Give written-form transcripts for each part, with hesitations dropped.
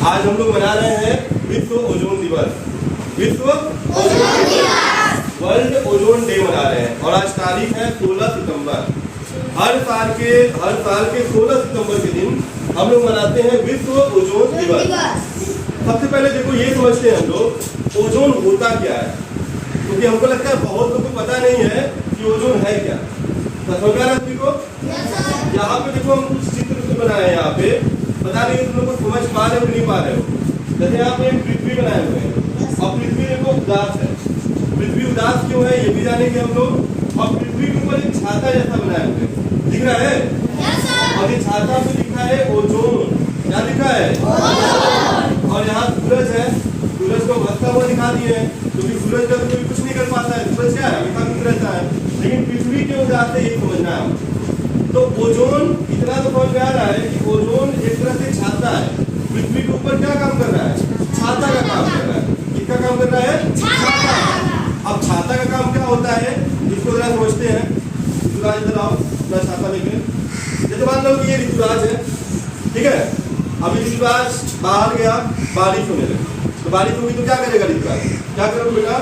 आज हम लोग मना रहे हैं विश्व ओजोन दिवस। विश्व वर्ल्ड ओजोन डे मना रहे हैं और आज तारीख है 16 सितंबर। हर साल के 16 सितंबर के दिन हम लोग मनाते हैं विश्व ओजोन दिवस। सबसे पहले देखो ये समझते हैं हम लोग ओजोन होता क्या है, क्योंकि हमको लगता है बहुत लोगों को पता नहीं है कि ओजोन है क्या। समझ में आ रहा है को? यहाँ पे देखो हम कुछ चित्र बनाए हैं, यहाँ पे पता नहीं तुम लोग को समझ पा रहे हो कि नहीं पा रहे हो। जैसे यहाँ पे एक पृथ्वी बनाए हुए हैं और पृथ्वी देखो उदास है। पृथ्वी उदास क्यों है ये भी जानेंगे हम लोग। और पृथ्वी के ऊपर एक छाता जैसा बनाए हुए हैं, दिख रहा है? और ये छाता पे लिखा है ओजोन। क्या लिखा है? और यहाँ सूरज है, सूरज को भटकता हुआ दिखा दिए हैं, क्योंकि सूरज का तो कोई कुछ नहीं कर पाता है। सूरज क्या है? हमेशा मिल रहता है, लेकिन पृथ्वी के उदास से ये समझना है। तो ओजोन इतना तो समझ में आ रहा है कि ओजोन एक तरह से छाता है। पृथ्वी के ऊपर क्या काम कर रहा है? छाता का काम कर रहा है। किसका काम कर रहा है? छाता। अब छाता का काम क्या होता है इसको जरा समझते हैं। ऋतुराज इधर आओ, अपना छाता लेके। जैसे मान लो कि ये ऋतुराज है, ठीक है। अभी ऋतुराज बाहर गया, बारिश होने लगी, तो बारिश होगी तो क्या करेगा ऋतुराज? क्या करोगे बेटा?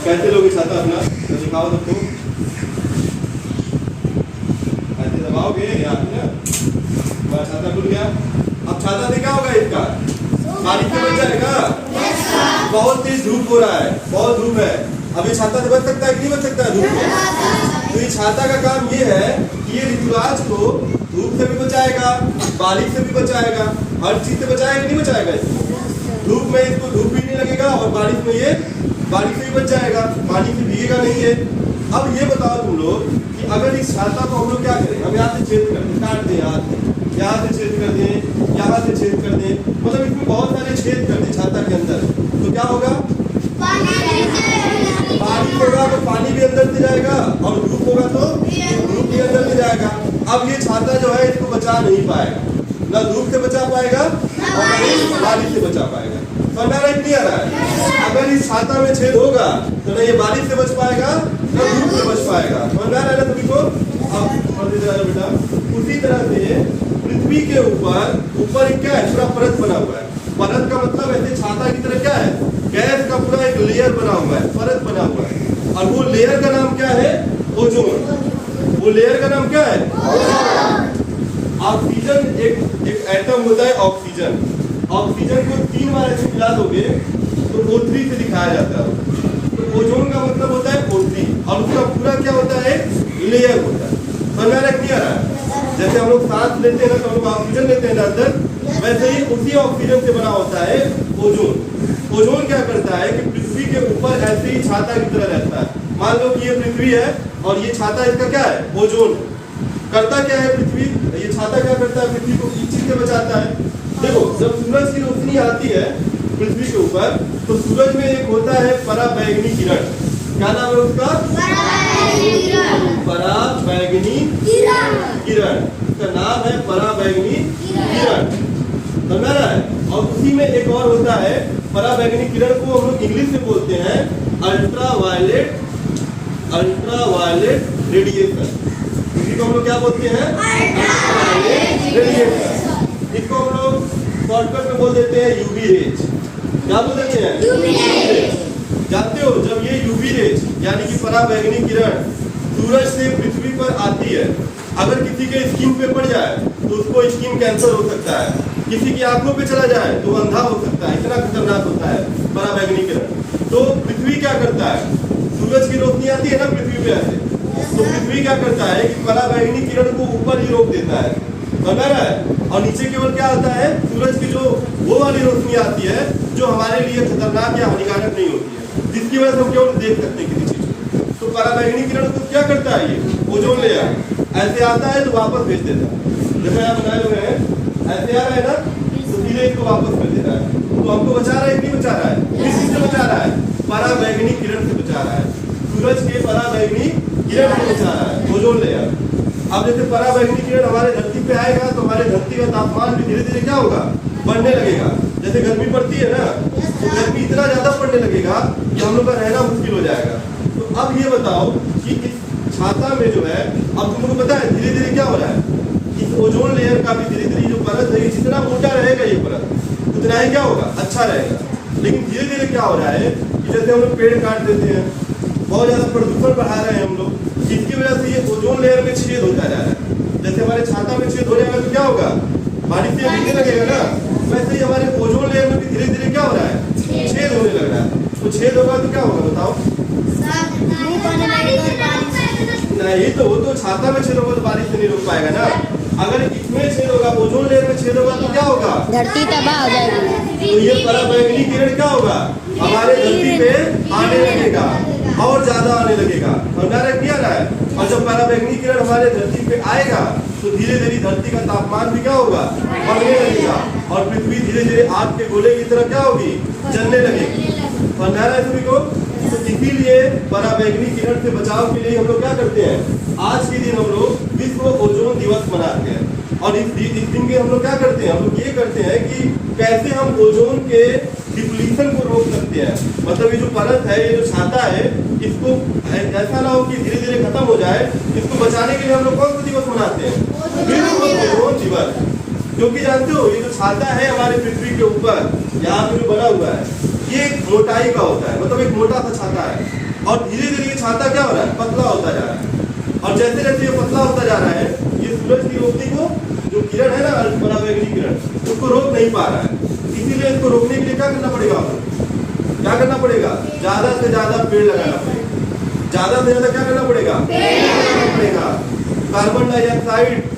कैसे लोगे छाता अपना? तो दिखाओ सबको, ऐसे दबाओगे यार ना, छाता खुल गया। अब छाता से क्या होगा इसका? बारिश से बच जाएगा। बहुत तेज धूप हो रहा है, बहुत धूप है, अभी छाता से बच सकता है कि नहीं बच सकता है धूप से? तो ये छाता का काम ये है कि ये ऋतुराज को धूप से भी बचाएगा, बारिश से भी बचाएगा, हर चीज से बचाएगा कि नहीं बचाएगा इसको? धूप में इसको धूप भी नहीं लगेगा और बारिश में ये बारिश से भी बच जाएगा, पानी से भीगेगा नहीं है। अब ये बताओ तुम लोग कि अगर इस छाता को हम लोग क्या करें? हम यहाँ से छेद कर दें, काट दें, यहाँ से छेद कर दें, यहाँ से छेद कर दें, मतलब इसमें बहुत सारे छेद कर दें छाता के अंदर, तो क्या होगा? बारिश होगा तो पानी भी अंदर से जाएगा और धूप होगा तो धूप भी अंदर से जाएगा। अब ये छाता जो है इसको बचा नहीं पाएगा, ना धूप से बचा पाएगा और ना बारिश से बचा पाएगा। समझ नहीं आ रहा है? अगर इस छाता में छेद होगा तो ना ये बारिश से बच पाएगा ना धूप से बच पाएगा। समझ आ रहा है ना सभी को? अब बेटा उसी तरह से पृथ्वी के ऊपर एक क्या है? पूरा परत बना हुआ है। परत का मतलब ऐसे छाता की तरह क्या है? गैस का पूरा एक लेयर बना हुआ है, परत बना हुआ है। और वो लेयर का नाम क्या है? ओजोन। वो लेयर का नाम क्या है? ऑक्सीजन एक एटम होता है ऑक्सीजन। ऑक्सीजन को 3 बार ऐसे मिला दोगे तो O3 से दिखाया जाता है। तो ओजोन का मतलब होता है O3 और उसका पूरा क्या होता है? लेयर होता है। समझ में नहीं आ रहा है? जैसे हम लोग सांस लेते हैं तो हम लोग ऑक्सीजन लेते हैं अंदर, वैसे ही उसी ऑक्सीजन से बना होता है ओजोन। ओजोन क्या करता है कि पृथ्वी के ऊपर ऐसे ही छाता की तरह रहता है। मान लो कि ये पृथ्वी है और ये छाता इसका क्या है? ओजोन। करता क्या है पृथ्वी? ये छाता क्या करता है? पृथ्वी को किस चीज से बचाता है? देखो जब सूरज की रोशनी आती है पृथ्वी के ऊपर तो सूरज में एक होता है पराबैंगनी किरण। क्या नाम है उसका? पराबैंगनी किरण। उसका नाम है पराबैंगनी किरण। समझ रहा है? और उसी में एक और होता है पराबैंगनी किरण को हम लोग इंग्लिश में बोलते हैं अल्ट्रावायलेट रेडिएशन। इसी को हम लोग क्या बोलते हैं? Ultraviolet radiation. इसको हम लोग शॉर्टकट में बोल देते हैं यूवी रेज। क्या बोल देते हैं? UV rays. जानते हो जब ये यूवी रेज यानी कि पराबैंगनी किरण सूरज से पृथ्वी पर आती है, अगर किसी के स्किन पे पड़ जाए तो उसको स्किन कैंसर हो सकता है, किसी की आंखों पे चला जाए तो अंधा हो सकता है, इतना खतरनाक होता है पराबैंगनी किरण। तो पृथ्वी क्या करता है? सूरज की रोशनी आती है ना पृथ्वी पे ऐसे, तो पृथ्वी क्या करता है कि पराबैंगनी किरण को ऊपर ही रोक देता है। समझ रहा है? और नीचे केवल क्या होता है? सूरज की जो वो वाली रोशनी आती है जो हमारे लिए खतरनाक या हानिकारक नहीं होती है, जिसकी वजह से हम केवल देख सकते हैं किसी चीज को। तो पराबैंगनी किरण को क्या करता है? ये ओजोन लेयर ऐसे आता है तो वापस भेज देता है। जैसे आप बनाए हुए हैं ऐसे आ रहा है ना, तो सीधे इसको वापस कर देता है। तो हमको बचा रहा है कि नहीं बचा रहा है? किस चीज से बचा रहा है? पराबैंगनी किरण से बचा रहा है। सूरज के पराबैंगनी किरण से बचा रहा है ओजोन लेयर। अब जैसे पराबैंगनी किरण हमारे धरती पे आएगा तो हमारे धरती का तापमान भी धीरे धीरे क्या होगा? बढ़ने लगेगा। जैसे गर्मी पड़ती है ना तो गर्मी इतना ज्यादा पड़ने लगेगा कि हम लोग का रहना मुश्किल हो जाएगा। तो अब ये बताओ कि इस छाता में जो है, अब तुमको पता है धीरे धीरे क्या हो रहा है? इस ओजोन लेयर का भी धीरे धीरे जो परत है जितना मोटा रहेगा ये परत उतना ही क्या होगा, अच्छा रहेगा। लेकिन धीरे धीरे क्या हो रहा है कि जैसे हम लोग पेड़ काट देते हैं, बहुत ज़्यादा प्रदूषण बढ़ा रहे हैं हम लोग, जिसकी वजह से ये ओजोन लेयर में छेद होता जा रहा है। जैसे हमारे छाता में छेद हो जाएगा तो क्या होगा, बारिश से गिरने लगेगा ना, वैसे ही हमारे ओजोन लेयर में भी धीरे धीरे क्या हो रहा है, छेद होने लग रहा है। तो छेद होगा तो क्या होगा बताओ, नहीं तो वो तो छाता में छेद होगा तो बारिश से नहीं रोक पाएगा ना। अगर इसमें छेद होगा, ओजोन लेयर में छेद होगा तो क्या होगा, धरती तबाह हो जाएगी। तो ये पराबैंगनी किरण क्या होगा, हमारे धरती पे आने लगेगा और ज्यादा आने लगेगा, समझा रहे, क्लियर है। और जब पराबैंगनी किरण हमारे धरती पे आएगा तो धीरे धीरे धरती का तापमान भी क्या होगा, बढ़ने लगेगा और पृथ्वी धीरे धीरे आग के गोले की तरह क्या होगी, जलने लगेगी, समझा रहे सभी को। तो इसीलिए पराबैंगनी किरण से बचाव के लिए हम लोग क्या करते हैं, आज के दिन हम लोग विश्व ओजोन दिवस मनाते हैं। और इस दिन में हम लोग क्या करते हैं, हम लोग ये करते हैं कि कैसे हम ओजोन के डिप्लीशन को रोक सकते हैं। मतलब ये जो परत है, ये जो छाता है, इसको ऐसा ना हो कि धीरे धीरे खत्म हो जाए। इसको बचाने के लिए हम लोग कौन सा दिवस मनाते हैं, विश्व ओजोन दिवस। क्योंकि जानते हो ये जो छाता है हमारे पृथ्वी के ऊपर यहाँ पे जो बना हुआ है, ये एक मोटाई का होता है, मतलब एक मोटा सा छाता है। और धीरे धीरे ये छाता क्या हो रहा है, पतला होता जा रहा है। और जैसे जैसे ये पतला होता जा रहा है, ये सूरज की रोशनी को, जो किरण है ना पराबैंगनी किरण, उसको रोक नहीं पा रहा है। इसीलिए इसको रोकने के लिए क्या करना पड़ेगा, क्या करना पड़ेगा, ज्यादा से ज्यादा पेड़ लगाना पड़ेगा। ज्यादा से ज्यादा क्या करना पड़ेगा, पड़ेगा। कार्बन डाइऑक्साइड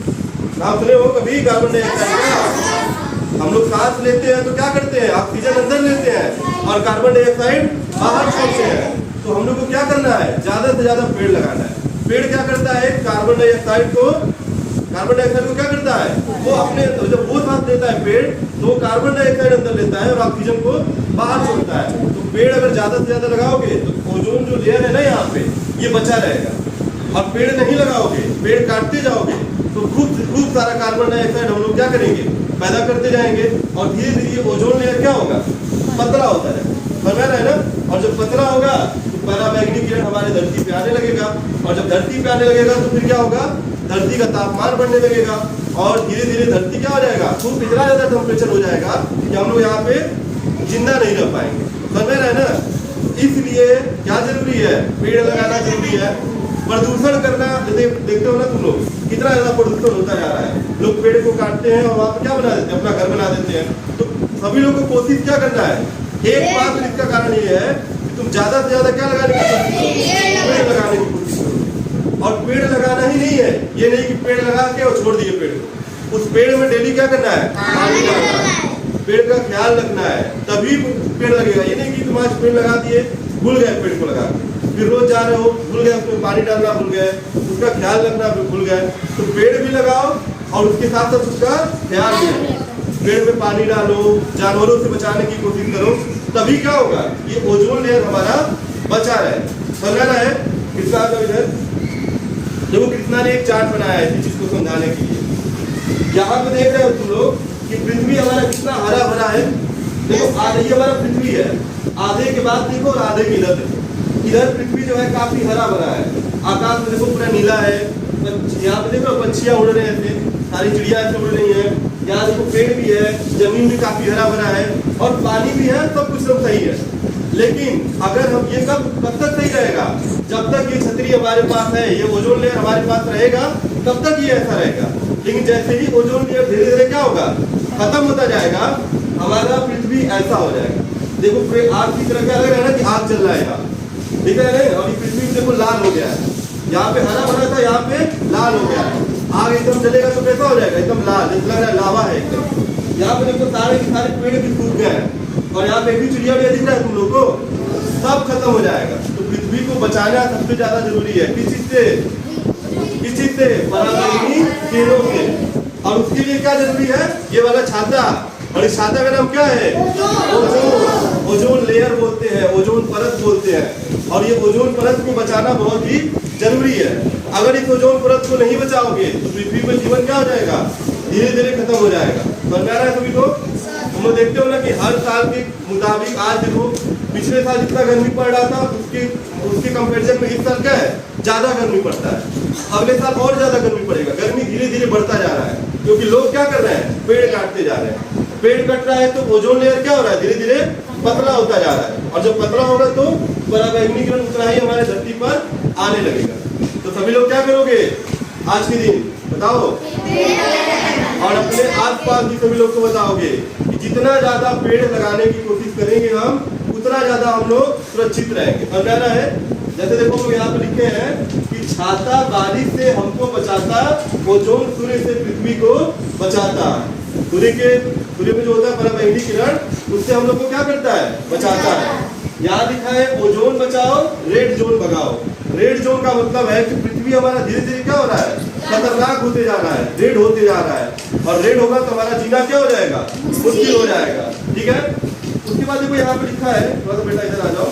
आप सुने हो कभी, कार्बन डाइऑक्साइड हम लोग सांस लेते हैं तो क्या करते हैं, ऑक्सीजन अंदर लेते हैं और कार्बन डाइऑक्साइड बाहर छोड़ते हैं। तो हम लोग को क्या करना है, ज्यादा से ज्यादा पेड़ लगाना है। पेड़ क्या करता है, कार्बन डाइऑक्साइड को क्या करता है, वो अपने, जब वो सांस लेता है पेड़ तो वो कार्बन डाइऑक्साइड अंदर लेता है और ऑक्सीजन को बाहर छोड़ता है। तो पेड़ अगर ज्यादा से ज्यादा लगाओगे तो ओजोन जो लेयर है ना यहाँ पे, ये बचा रहेगा। और पेड़ नहीं लगाओगे, पेड़ काटते जाओगे तो खूब सारा कार्बन डाइऑक्साइड हम लोग क्या करेंगे, पैदा करते जाएंगे और धीरे धीरे ओजोन लेयर क्या होगा, पतला होता है, समझ रहे हैं ना। और जब पतला होगा तो पराबैंगनी किरण हमारे धरती पे आने लगेगा और जब धरती पे आने लगेगा तो फिर क्या होगा, धरती का तापमान बढ़ने लगेगा और धीरे धीरे धरती क्या हो जाएगा, खूब इतना ज्यादा टेम्परेचर हो जाएगा कि हम लोग यहाँ पे जिंदा नहीं रह पाएंगे, समझ रहे हैं ना। इसलिए क्या जरूरी है, पेड़ लगाना जरूरी है। प्रदूषण करना, देखते हो ना तुम लोग कितना ज्यादा प्रदूषण होता जा रहा है। लोग पेड़ को काटते हैं और वहाँ पे क्या बना देते हैं, अपना घर बना देते हैं। तो सभी लोगों को कोशिश क्या करना है, एकमात्र इसका कारण ये है कि तुम ज्यादा से ज्यादा क्या लगाने की कोशिश करो, पेड़ लगाने की कोशिश करो। और पेड़ लगाना ही नहीं है, ये नहीं कि पेड़ लगा के और छोड़ दिए पेड़ को, उस पेड़ में डेली क्या करना है, पानी डालना है, पेड़ का ख्याल रखना है, तभी पेड़ लगेगा। ये नहीं कि तुम आज पेड़ लगा दिए, भूल गए पेड़ को लगा, फिर रोज जा रहे हो भूल गए, उसमें पानी डालना भूल गए, उसका ख्याल रखना भूल गए। तो पेड़ भी लगाओ और उसके साथ साथ उसका ख्याल भी रखो, पेड़ में पानी डालो, जानवरों से बचाने की कोशिश करो, तभी क्या होगा, ये ओजोन लेयर हमारा बचा रहे। समझ रहा है कृष्णा का इधर देखो, कृष्णा ने एक चार्ट बनाया है इस चीज को समझाने के लिए। यहाँ पे देख रहे हो तुम लोग कि पृथ्वी हमारा कितना हरा भरा है। देखो आधे हमारा पृथ्वी है, आधे के बाद देखो और आधे के इधर देखो, इधर पृथ्वी जो है काफी हरा भरा है। आकाश में देखो पूरा नीला है, यहाँ पे देखो पक्षियां उड़ रहे हैं, सारी चिड़िया ऐसे उड़ रही है। यहाँ देखो पेड़ भी है, जमीन भी काफी हरा भरा है और पानी भी है, सब कुछ सब सही है। लेकिन अगर हम ये कब तक सही रहेगा, जब तक ये छतरी हमारे पास है, ये ओजोन लेयर हमारे पास रहेगा, तब तक ये ऐसा रहेगा। लेकिन जैसे ही ओजोन लेयर धीरे धीरे क्या होगा, खत्म होता जाएगा, हमारा पृथ्वी ऐसा हो जाएगा। देखो आग की तरह क्या लग रहा है ना कि आग जल रहा है यहाँ, ठीक है ना। और ये पृथ्वी देखो लाल हो गया है, यहाँ पे हरा भरा था, यहाँ पे लाल हो गया है। आग एकदम जलेगा तो कैसा हो जाएगा, एकदम लाल, जैसे लग रहा है लावा है एकदम। यहाँ पे देखो सारे के सारे पेड़ भी सूख गए हैं और यहाँ पे भी चिड़िया भी दिख रहा है तुम लोग को, सब खत्म हो जाएगा। तो पृथ्वी को बचाना सबसे ज्यादा जरूरी है। किस चीज से, पराबैंगनी किरणों से। और उसके लिए क्या जरूरी है, ये वाला छाता, और इस छाता का नाम क्या है, ओजोन लेयर बोलते हैं, ओजोन परत बोलते हैं। और ये ओजोन परत को बचाना बहुत ही जरूरी है। अगर इस ओजोन परत को नहीं बचाओगे तो पृथ्वी पर जीवन क्या हो जाएगा, धीरे धीरे खत्म हो जाएगा। समझ आ रहा है सभी को। तुम लोग देखते हो ना कि हर साल के मुताबिक आज देखो, पिछले साल जितना गर्मी पड़ रहा था उसके कंपैरिजन में इस साल क्या है, ज्यादा गर्मी पड़ता है। अगले साल और ज्यादा गर्मी पड़ेगा। गर्मी धीरे धीरे बढ़ता जा रहा है क्योंकि लोग क्या कर रहे हैं, पेड़ काटते जा रहे हैं। पेड़ कट रहा है तो ओजोन लेयर क्या हो रहा है, धीरे धीरे पतला होता जा रहा है, और जब पतला होगा तो पराबैंगनी किरण उतना ही हमारे धरती पर आने लगेगा। तो सभी लोग क्या करोगे आज के दिन बताओ, और अपने आसपास भी सभी लोग को बताओगे कि जितना ज्यादा पेड़ लगाने की कोशिश करेंगे हम, उतना ज्यादा हम लोग सुरक्षित रहेंगे। और कहना है जैसे देखो लोग यहाँ पे लिखे हैं कि छाता बारिश से हमको बचाता, ओजोन सूर्य से पृथ्वी को बचाता। सूर्य में जो होता है पराबैंगनी किरण, उससे हम लोग को क्या करता है, बचाता है। यहाँ लिखा है ओजोन बचाओ रेड जोन भगाओ। रेड जोन का मतलब है कि पृथ्वी हमारा धीरे धीरे क्या हो रहा है, खतरनाक होते जा रहा है, रेड होते जा रहा है, और रेड होगा तो हमारा जीना क्या हो जाएगा, मुश्किल हो जाएगा। ठीक है, उसके बाद देखो यहाँ पे लिखा है, थोड़ा सा बेटा इधर आ जाओ,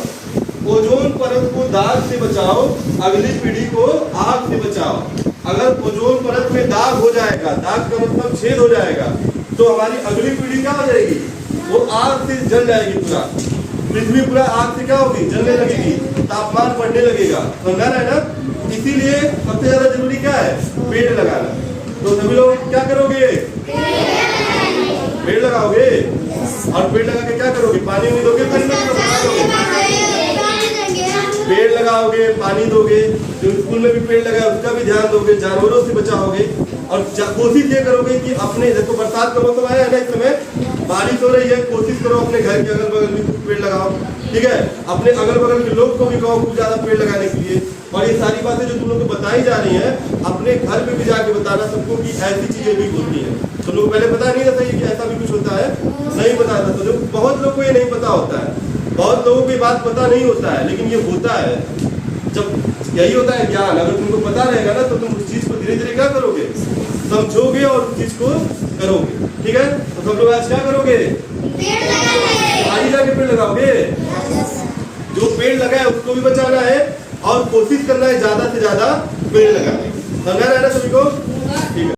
ओजोन परत को दाग से बचाओ, अगली पीढ़ी को आग से बचाओ। अगर ओजोन परत में दाग हो जाएगा, दाग का मतलब छेद हो जाएगा, तो हमारी अगली पीढ़ी क्या हो जाएगी, वो आग से जल जाएगी। पूरा पृथ्वी पूरा आग से क्या होगी, जलने लगेगी, तापमान बढ़ने लगेगा। समझा रहा है ना? इसीलिए सबसे ज्यादा जरूरी क्या है, पेड़ लगाना। तो सभी लोग क्या करोगे, पेड़ लगाओगे, और पेड़ लगा के क्या करोगे, पानी नहीं दोगे, पेड़ लगाओगे, पानी दोगे, जो स्कूल में भी पेड़ लगा है उसका भी ध्यान दोगे, जानवरों से बचाओगे, और कोशिश ये करोगे कि अपने, देखो बरसात का मौसम आया है ना, इस समय बारिश हो रही है, कोशिश करो अपने घर के अगल बगल में कुछ पेड़ लगाओ। ठीक है, अपने अगल बगल के लोग को भी कहो कुछ ज्यादा पेड़ लगाने के लिए। और ये सारी बातें जो तुम लोग को बताई जा रही हैं, अपने घर पे भी जाके बताना सबको कि ऐसी चीजें भी होती हैं। तो लोग पहले पता नहीं रहता कि ऐसा भी कुछ होता है, नहीं पता था। तो जो बहुत लोग को ये नहीं पता होता है, बहुत लोगों को ये बात पता नहीं होता है, लेकिन ये होता है। जब यही होता है ज्ञान, अगर तुमको पता रहेगा ना तो तुम उस चीज को धीरे धीरे क्या करोगे, समझोगे और उस चीज को करोगे। ठीक है, तो सब लोग आज क्या करोगे, आज ही जाके पेड़ लगाओगे। जो पेड़ लगा है उसको भी बचाना है, और कोशिश करना है ज्यादा से ज्यादा पेड़ लगाने। समझा रहा है ना सभी को? ठीक है।